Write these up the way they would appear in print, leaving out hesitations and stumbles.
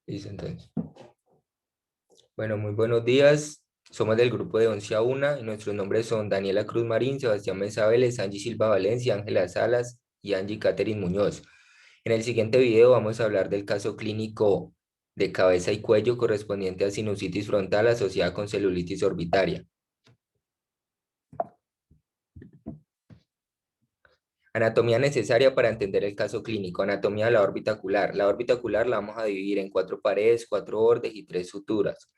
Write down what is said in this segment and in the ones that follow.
Listo, entonces. Bueno, muy buenos días. Somos del grupo de 11 a 1 y nuestros nombres son Daniela Cruz Marín, Sebastián Mesa Vélez, Angie Silva Valencia, Ángela Salas y Angie Catherine Muñoz. En el siguiente video vamos a hablar del caso clínico de cabeza y cuello correspondiente a sinusitis frontal asociada con celulitis orbitaria. Anatomía necesaria para entender el caso clínico. Anatomía de la órbita ocular. La órbita ocular la vamos a dividir en 4 paredes, 4 bordes y 3 suturas.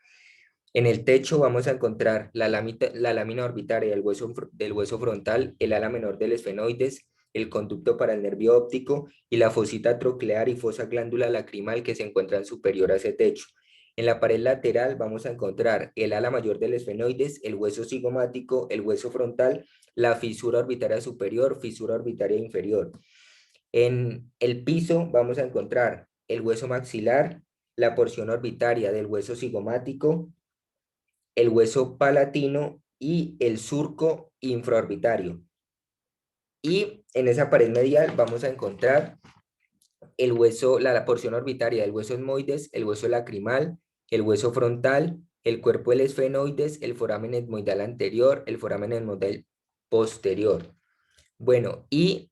En el techo vamos a encontrar la lámina orbitaria del hueso frontal, el ala menor del esfenoides, el conducto para el nervio óptico y la fosita troclear y fosa glándula lacrimal que se encuentran superior a ese techo. En la pared lateral vamos a encontrar el ala mayor del esfenoides, el hueso cigomático, el hueso frontal, la fisura orbitaria superior, fisura orbitaria inferior. En el piso vamos a encontrar el hueso maxilar, la porción orbitaria del hueso cigomático, el hueso palatino y el surco infraorbitario. Y en esa pared medial vamos a encontrar el hueso, la porción orbitaria del hueso etmoides, el hueso lacrimal, el hueso frontal, el cuerpo del esfenoides, el foramen etmoidal anterior, el foramen etmoidal posterior. Bueno, y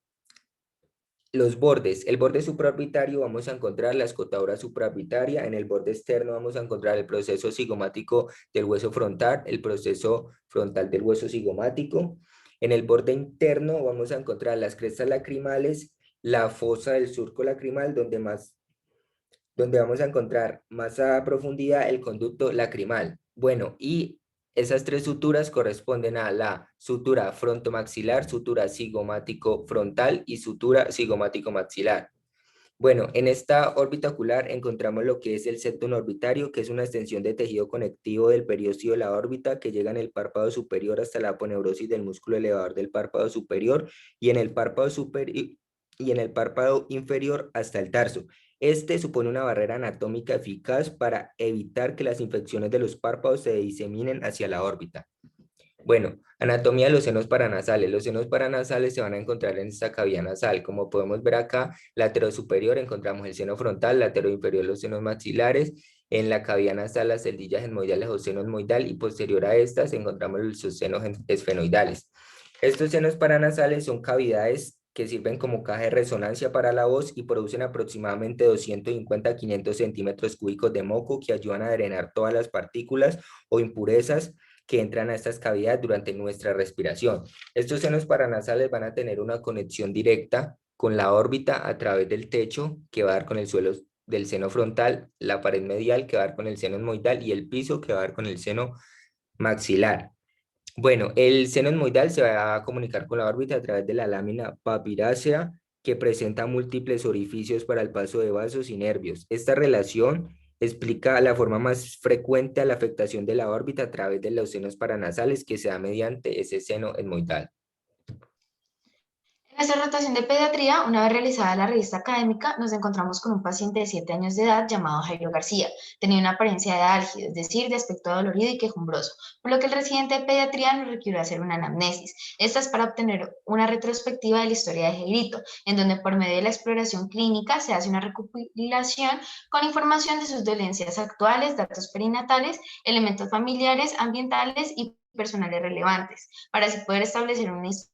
los bordes, el borde supraorbitario vamos a encontrar la escotadura supraorbitaria, en el borde externo vamos a encontrar el proceso cigomático del hueso frontal, el proceso frontal del hueso cigomático. En el borde interno vamos a encontrar las crestas lacrimales, la fosa del surco lacrimal, donde vamos a encontrar más a profundidad el conducto lacrimal. Bueno, y esas 3 suturas corresponden a la sutura frontomaxilar, sutura cigomático frontal y sutura cigomático maxilar. Bueno, en esta órbita ocular encontramos lo que es el septum orbitario, que es una extensión de tejido conectivo del periósteo de la órbita que llega en el párpado superior hasta la aponeurosis del músculo elevador del párpado superior y en el párpado inferior hasta el tarso. Este supone una barrera anatómica eficaz para evitar que las infecciones de los párpados se diseminen hacia la órbita. Bueno, anatomía de los senos paranasales. Los senos paranasales se van a encontrar en esta cavidad nasal. Como podemos ver acá, lateral superior encontramos el seno frontal, lateral inferior los senos maxilares. En la cavidad nasal las celdillas etmoidales o seno etmoidal y posterior a estas encontramos los senos esfenoidales. Estos senos paranasales son cavidades que sirven como caja de resonancia para la voz y producen aproximadamente 250 a 500 centímetros cúbicos de moco que ayudan a drenar todas las partículas o impurezas que entran a estas cavidades durante nuestra respiración. Estos senos paranasales van a tener una conexión directa con la órbita a través del techo que va a dar con el suelo del seno frontal, la pared medial que va a dar con el seno etmoidal y el piso que va a dar con el seno maxilar. Bueno, el seno etmoidal se va a comunicar con la órbita a través de la lámina papirácea que presenta múltiples orificios para el paso de vasos y nervios. Esta relación explica la forma más frecuente a la afectación de la órbita a través de los senos paranasales que se da mediante ese seno etmoidal. En nuestra rotación de pediatría, una vez realizada la revista académica, nos encontramos con un paciente de 7 años de edad llamado Jairo García. Tenía una apariencia de álgido, es decir, de aspecto dolorido y quejumbroso, por lo que el residente de pediatría nos requirió hacer una anamnesis. Esta es para obtener una retrospectiva de la historia de Jairito, en donde por medio de la exploración clínica se hace una recopilación con información de sus dolencias actuales, datos perinatales, elementos familiares, ambientales y personales relevantes, para así poder establecer una historia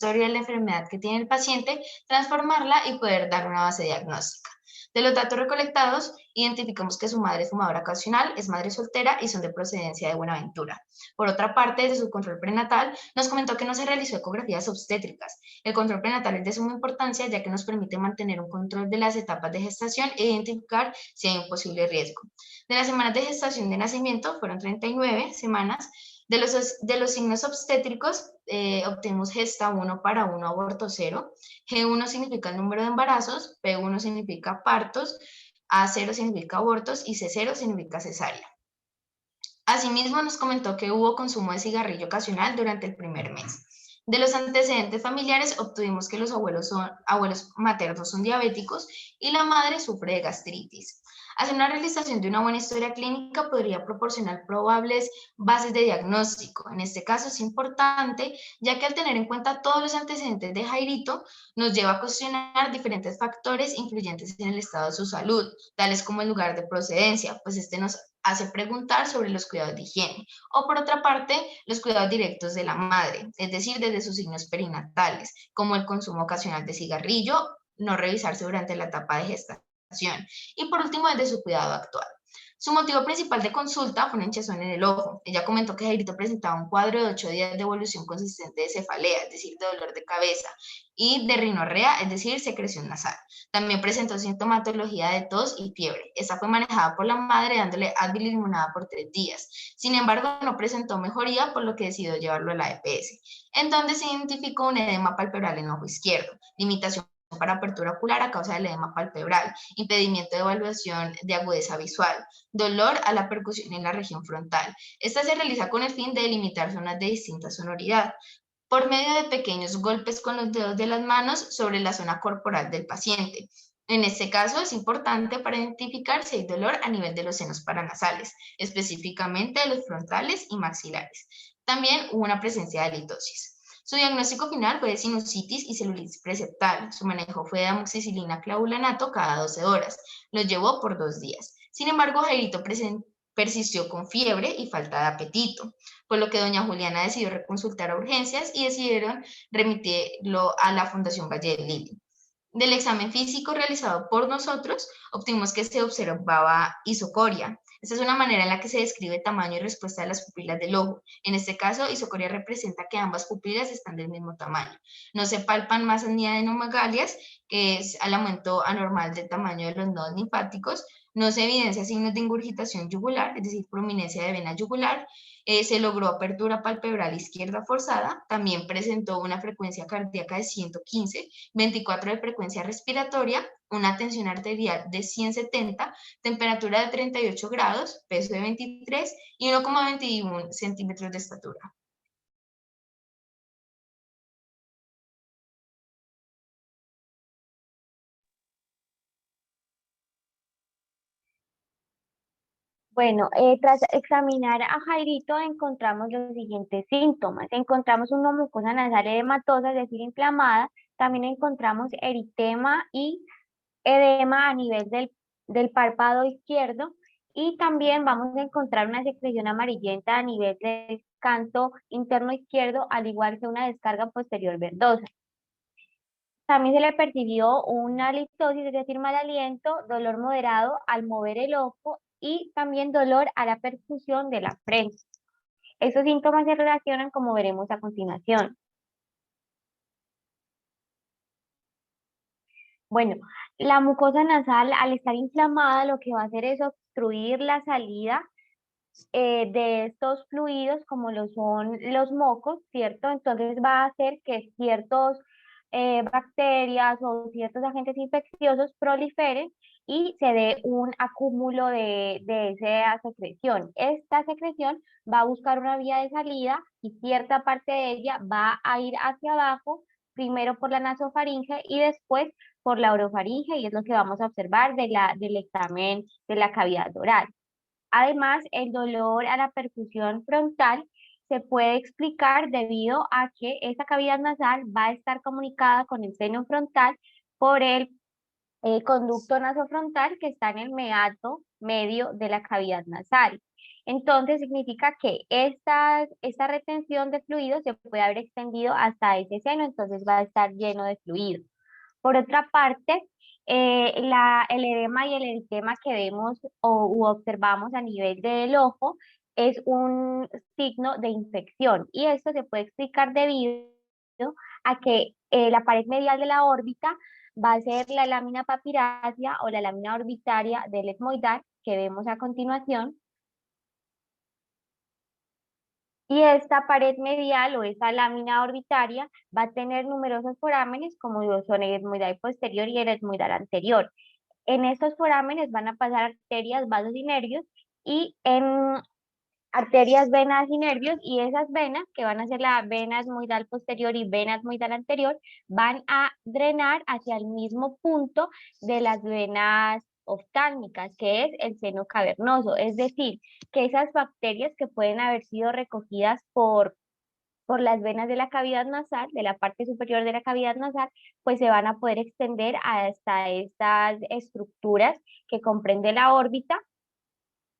de la enfermedad que tiene el paciente, transformarla y poder dar una base diagnóstica. De los datos recolectados, identificamos que su madre es fumadora ocasional, es madre soltera y son de procedencia de Buenaventura. Por otra parte, desde su control prenatal, nos comentó que no se realizó ecografías obstétricas. El control prenatal es de suma importancia ya que nos permite mantener un control de las etapas de gestación e identificar si hay un posible riesgo. De las semanas de gestación de nacimiento, fueron 39 semanas. De los signos obstétricos, obtenemos gesta 1 para 1, aborto 0. G1 significa el número de embarazos, P1 significa partos, A0 significa abortos y C0 significa cesárea. Asimismo, nos comentó que hubo consumo de cigarrillo ocasional durante el primer mes. De los antecedentes familiares obtuvimos que los abuelos maternos son diabéticos y la madre sufre de gastritis. Hacer una realización de una buena historia clínica podría proporcionar probables bases de diagnóstico. En este caso es importante, ya que al tener en cuenta todos los antecedentes de Jairito, nos lleva a cuestionar diferentes factores influyentes en el estado de su salud, tales como el lugar de procedencia, pues este nos hace preguntar sobre los cuidados de higiene, o por otra parte, los cuidados directos de la madre, es decir, desde sus signos perinatales, como el consumo ocasional de cigarrillo, no revisarse durante la etapa de gestación, y por último, desde su cuidado actual. Su motivo principal de consulta fue una hinchazón en el ojo. Ella comentó que Jairito presentaba un cuadro de 8 días de evolución consistente de cefalea, es decir, de dolor de cabeza, y de rinorrea, es decir, secreción nasal. También presentó sintomatología de tos y fiebre. Esta fue manejada por la madre dándole Advil y limonada por 3 días. Sin embargo, no presentó mejoría, por lo que decidió llevarlo a la EPS, en donde se identificó un edema palpebral en el ojo izquierdo, limitación para apertura ocular a causa del edema palpebral, impedimento de evaluación de agudeza visual, dolor a la percusión en la región frontal. Esta se realiza con el fin de delimitar zonas de distinta sonoridad por medio de pequeños golpes con los dedos de las manos sobre la zona corporal del paciente. En este caso es importante para identificar si hay dolor a nivel de los senos paranasales, específicamente de los frontales y maxilares. También hubo una presencia de halitosis. Su diagnóstico final fue de sinusitis y celulitis preceptal. Su manejo fue de amoxicilina clavulanato cada 12 horas. Lo llevó por 2 días. Sin embargo, Jairito persistió con fiebre y falta de apetito, por lo que doña Juliana decidió reconsultar a urgencias y decidieron remitirlo a la Fundación Valle del Lili. Del examen físico realizado por nosotros, obtuvimos que se observaba isocoria. Esta es una manera en la que se describe el tamaño y respuesta de las pupilas del ojo. En este caso, isocoria representa que ambas pupilas están del mismo tamaño. No se palpan masas ni adenomagalias, que es al aumento anormal del tamaño de los nodos linfáticos. No se evidencia signos de ingurgitación yugular, es decir, prominencia de vena yugular. Se logró apertura palpebral izquierda forzada. También presentó una frecuencia cardíaca de 115, 24 de frecuencia respiratoria, una tensión arterial de 170, temperatura de 38 grados, peso de 23 y 1,21 centímetros de estatura. Bueno, tras examinar a Jairito encontramos los siguientes síntomas. Encontramos una mucosa nasal edematosa, es decir, inflamada. También encontramos eritema y edema a nivel del párpado izquierdo. Y también vamos a encontrar una secreción amarillenta a nivel del canto interno izquierdo, al igual que una descarga posterior verdosa. También se le percibió una litosis, es decir, mal aliento, dolor moderado al mover el ojo y también dolor a la percusión de la frente. Estos síntomas se relacionan como veremos a continuación. Bueno, la mucosa nasal al estar inflamada lo que va a hacer es obstruir la salida de estos fluidos como lo son los mocos, ¿cierto? Entonces va a hacer que ciertos bacterias o ciertos agentes infecciosos proliferen y se dé un acúmulo de esa secreción. Esta secreción va a buscar una vía de salida y cierta parte de ella va a ir hacia abajo, primero por la nasofaringe y después por la orofaringe, y es lo que vamos a observar del examen de la cavidad oral. Además, el dolor a la percusión frontal se puede explicar debido a que esa cavidad nasal va a estar comunicada con el seno frontal por el conducto nasofrontal que está en el meato medio de la cavidad nasal. Entonces, significa que esta retención de fluido se puede haber extendido hasta ese seno, entonces va a estar lleno de fluido. Por otra parte, el edema y el eritema que vemos u observamos a nivel del ojo es un signo de infección y esto se puede explicar debido a que la pared medial de la órbita va a ser la lámina papirácea o la lámina orbitaria del etmoidal que vemos a continuación. Y esta pared medial o esta lámina orbitaria va a tener numerosos forámenes como lo son el etmoidal posterior y el etmoidal anterior. En estos forámenes van a pasar arterias, vasos y nervios y arterias, venas y nervios, y esas venas, que van a ser la vena esmoidal posterior y vena esmoidal anterior, van a drenar hacia el mismo punto de las venas oftálmicas, que es el seno cavernoso. Es decir, que esas bacterias que pueden haber sido recogidas por las venas de la cavidad nasal, de la parte superior de la cavidad nasal, pues se van a poder extender hasta estas estructuras que comprende la órbita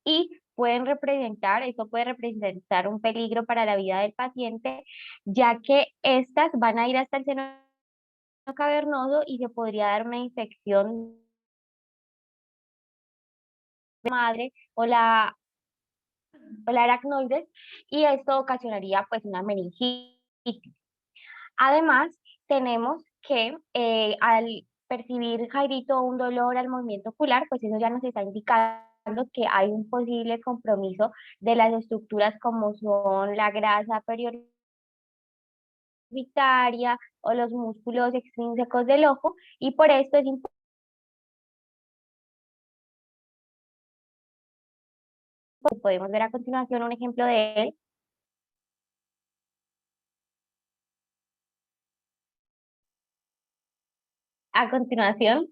y pueden representar, eso puede representar un peligro para la vida del paciente, ya que estas van a ir hasta el seno cavernoso y se podría dar una infección de madre o la aracnoides, y esto ocasionaría pues una meningitis. Además, tenemos que al percibir Jairito un dolor al movimiento ocular, pues eso ya nos está indicando que hay un posible compromiso de las estructuras como son la grasa periorbitaria o los músculos extrínsecos del ojo, y por esto es importante. Podemos ver a continuación un ejemplo de él. A continuación,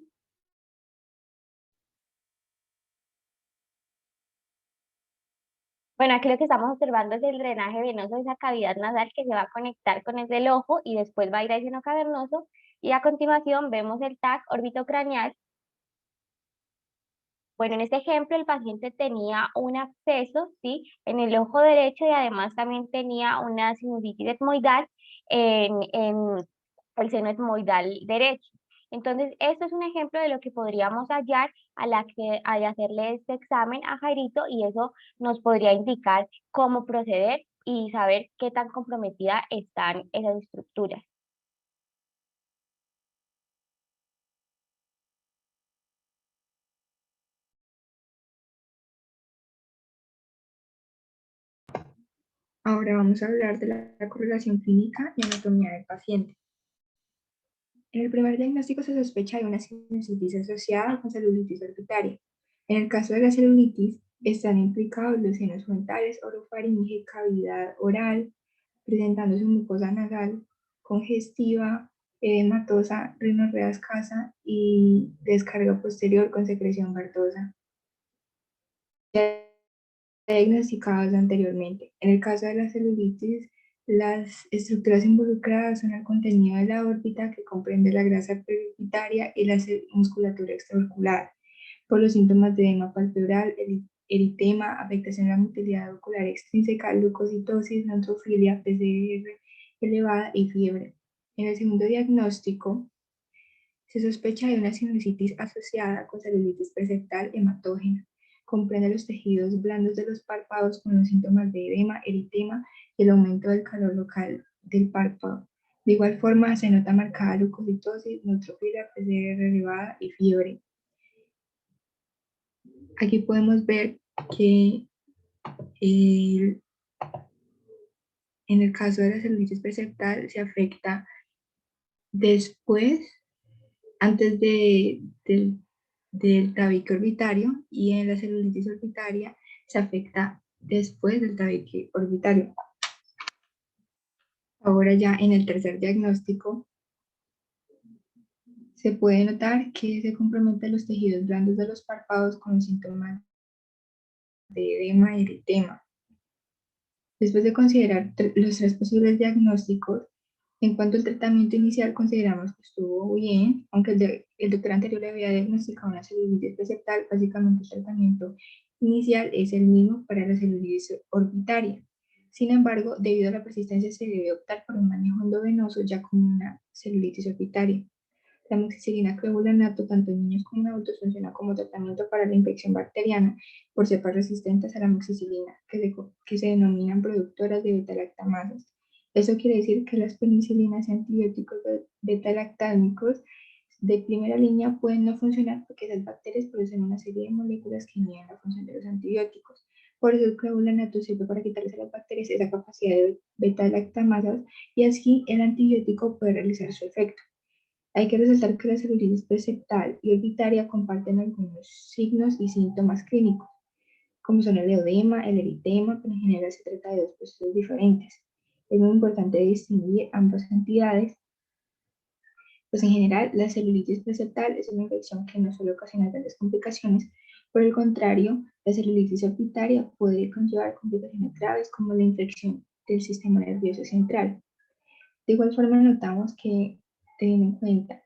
bueno, aquí lo que estamos observando es el drenaje venoso de esa cavidad nasal que se va a conectar con el del ojo y después va a ir al seno cavernoso. Y a continuación vemos el TAC orbitocraneal. Bueno, en este ejemplo el paciente tenía un absceso, ¿sí?, en el ojo derecho, y además también tenía una sinusitis etmoidal en el seno etmoidal derecho. Entonces, esto es un ejemplo de lo que podríamos hallar al hacerle este examen a Jairito, y eso nos podría indicar cómo proceder y saber qué tan comprometidas están esas estructuras. Ahora vamos a hablar de la correlación clínica y anatomía del paciente. En el primer diagnóstico se sospecha de una sinusitis asociada con celulitis orbitaria. En el caso de la celulitis, están implicados los senos frontales, orofaringe, cavidad oral, presentándose mucosa nasal congestiva, edematosa, rinorrea escasa y descarga posterior con secreción verdosa diagnosticados anteriormente. En el caso de la celulitis, las estructuras involucradas son el contenido de la órbita, que comprende la grasa periorbitaria y la musculatura extraocular, por los síntomas de edema palpebral, eritema, afectación de la motilidad ocular extrínseca, leucocitosis, neutrofilia, PCR elevada y fiebre. En el segundo diagnóstico, se sospecha de una sinusitis asociada con celulitis preseptal hematógena. Comprende los tejidos blandos de los párpados con los síntomas de edema, eritema y el aumento del calor local del párpado. De igual forma, se nota marcada leucocitosis, neutrofilia, PCR elevada y fiebre. Aquí podemos ver que en el caso de la celulitis preseptal se afecta después, antes del tabique orbitario, y en la celulitis orbitaria se afecta después del tabique orbitario. Ahora ya en el tercer diagnóstico se puede notar que se comprometen los tejidos blandos de los párpados con los síntomas de edema y eritema. Después de considerar los tres posibles diagnósticos, en cuanto al tratamiento inicial, consideramos que estuvo bien, aunque el doctor anterior le había diagnosticado una celulitis preseptal. Básicamente el tratamiento inicial es el mismo para la celulitis orbitaria. Sin embargo, debido a la persistencia, se debe optar por un manejo endovenoso ya como una celulitis orbitaria. La amoxicilina clavulanato, tanto en niños como en adultos, funciona como tratamiento para la infección bacteriana por cepas resistentes a la amoxicilina, que se denominan productoras de beta-lactamasas. Eso quiere decir que las penicilinas y antibióticos beta-lactámicos de primera línea pueden no funcionar porque esas bacterias producen una serie de moléculas que inhiben la función de los antibióticos. Por eso el clavulanato sirve para quitarles a las bacterias esa capacidad de beta-lactamasas, y así el antibiótico puede realizar su efecto. Hay que resaltar que la celulitis preseptal y orbitaria comparten algunos signos y síntomas clínicos, como son el edema, el eritema, pero en general se trata de dos procesos diferentes. Es muy importante distinguir ambas entidades. Pues en general, la celulitis preseptal es una infección que no suele ocasionar grandes complicaciones. Por el contrario, la celulitis originaria puede conllevar complicaciones graves como la infección del sistema nervioso central. De igual forma, notamos que, teniendo en cuenta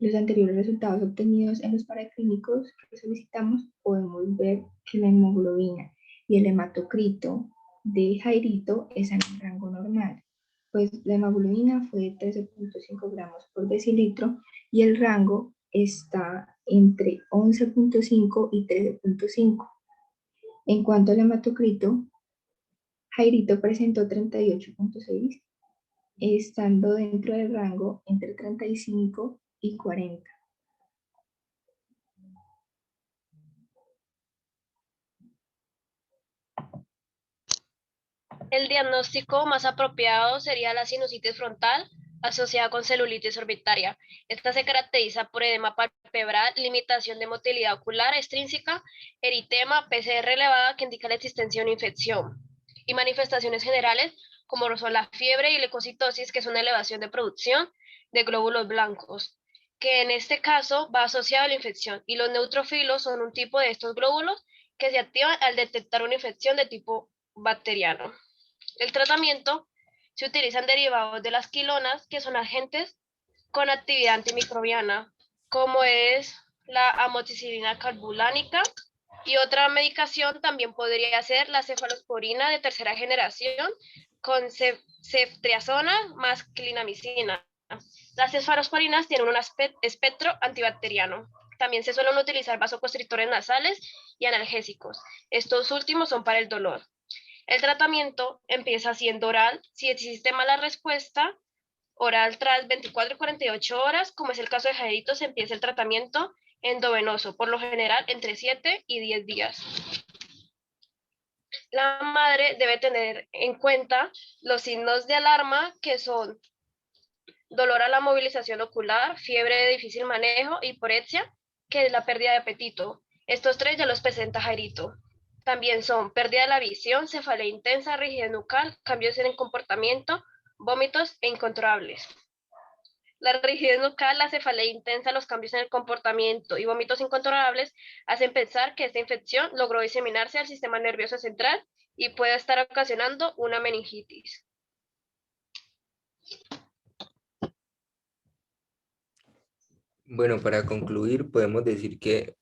los anteriores resultados obtenidos en los paraclínicos que solicitamos, podemos ver que la hemoglobina y el hematocrito de Jairito están en rango normal, pues la hemoglobina fue de 13.5 gramos por decilitro y el rango está entre 11.5 y 13.5. En cuanto al hematocrito, Jairito presentó 38.6, estando dentro del rango entre 35 y 40. El diagnóstico más apropiado sería la sinusitis frontal asociada con celulitis orbitaria. Esta se caracteriza por edema palpebral, limitación de motilidad ocular extrínseca, eritema, PCR elevada que indica la existencia de una infección y manifestaciones generales como son la fiebre y leucocitosis, que es una elevación de producción de glóbulos blancos, que en este caso va asociado a la infección, y los neutrófilos son un tipo de estos glóbulos que se activan al detectar una infección de tipo bacteriano. El tratamiento se utilizan derivados de las quilonas, que son agentes con actividad antimicrobiana, como es la amoxicilina carbulánica, y otra medicación también podría ser la cefalosporina de tercera generación con ceftriaxona más clindamicina. Las cefalosporinas tienen un espectro antibacteriano. También se suelen utilizar vasoconstrictores nasales y analgésicos. Estos últimos son para el dolor. El tratamiento empieza siendo oral. Si existe mala respuesta oral tras 24 y 48 horas, como es el caso de Jairito, se empieza el tratamiento endovenoso, por lo general entre 7 y 10 días. La madre debe tener en cuenta los signos de alarma, que son dolor a la movilización ocular, fiebre de difícil manejo, hiporexia, que es la pérdida de apetito. Estos tres ya los presenta Jairito. También son pérdida de la visión, cefalea intensa, rigidez nucal, cambios en el comportamiento, vómitos e incontrolables. La rigidez nucal, la cefalea intensa, los cambios en el comportamiento y vómitos incontrolables hacen pensar que esta infección logró diseminarse al sistema nervioso central y puede estar ocasionando una meningitis. Bueno, para concluir, podemos decir que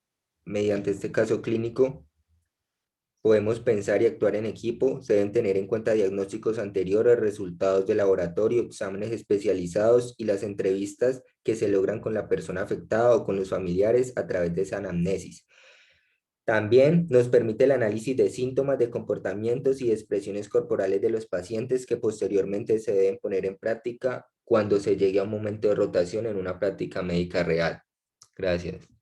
mediante este caso clínico podemos pensar y actuar en equipo. Se deben tener en cuenta diagnósticos anteriores, resultados de laboratorio, exámenes especializados y las entrevistas que se logran con la persona afectada o con los familiares a través de esa anamnesis. También nos permite el análisis de síntomas, de comportamientos y de expresiones corporales de los pacientes, que posteriormente se deben poner en práctica cuando se llegue a un momento de rotación en una práctica médica real. Gracias.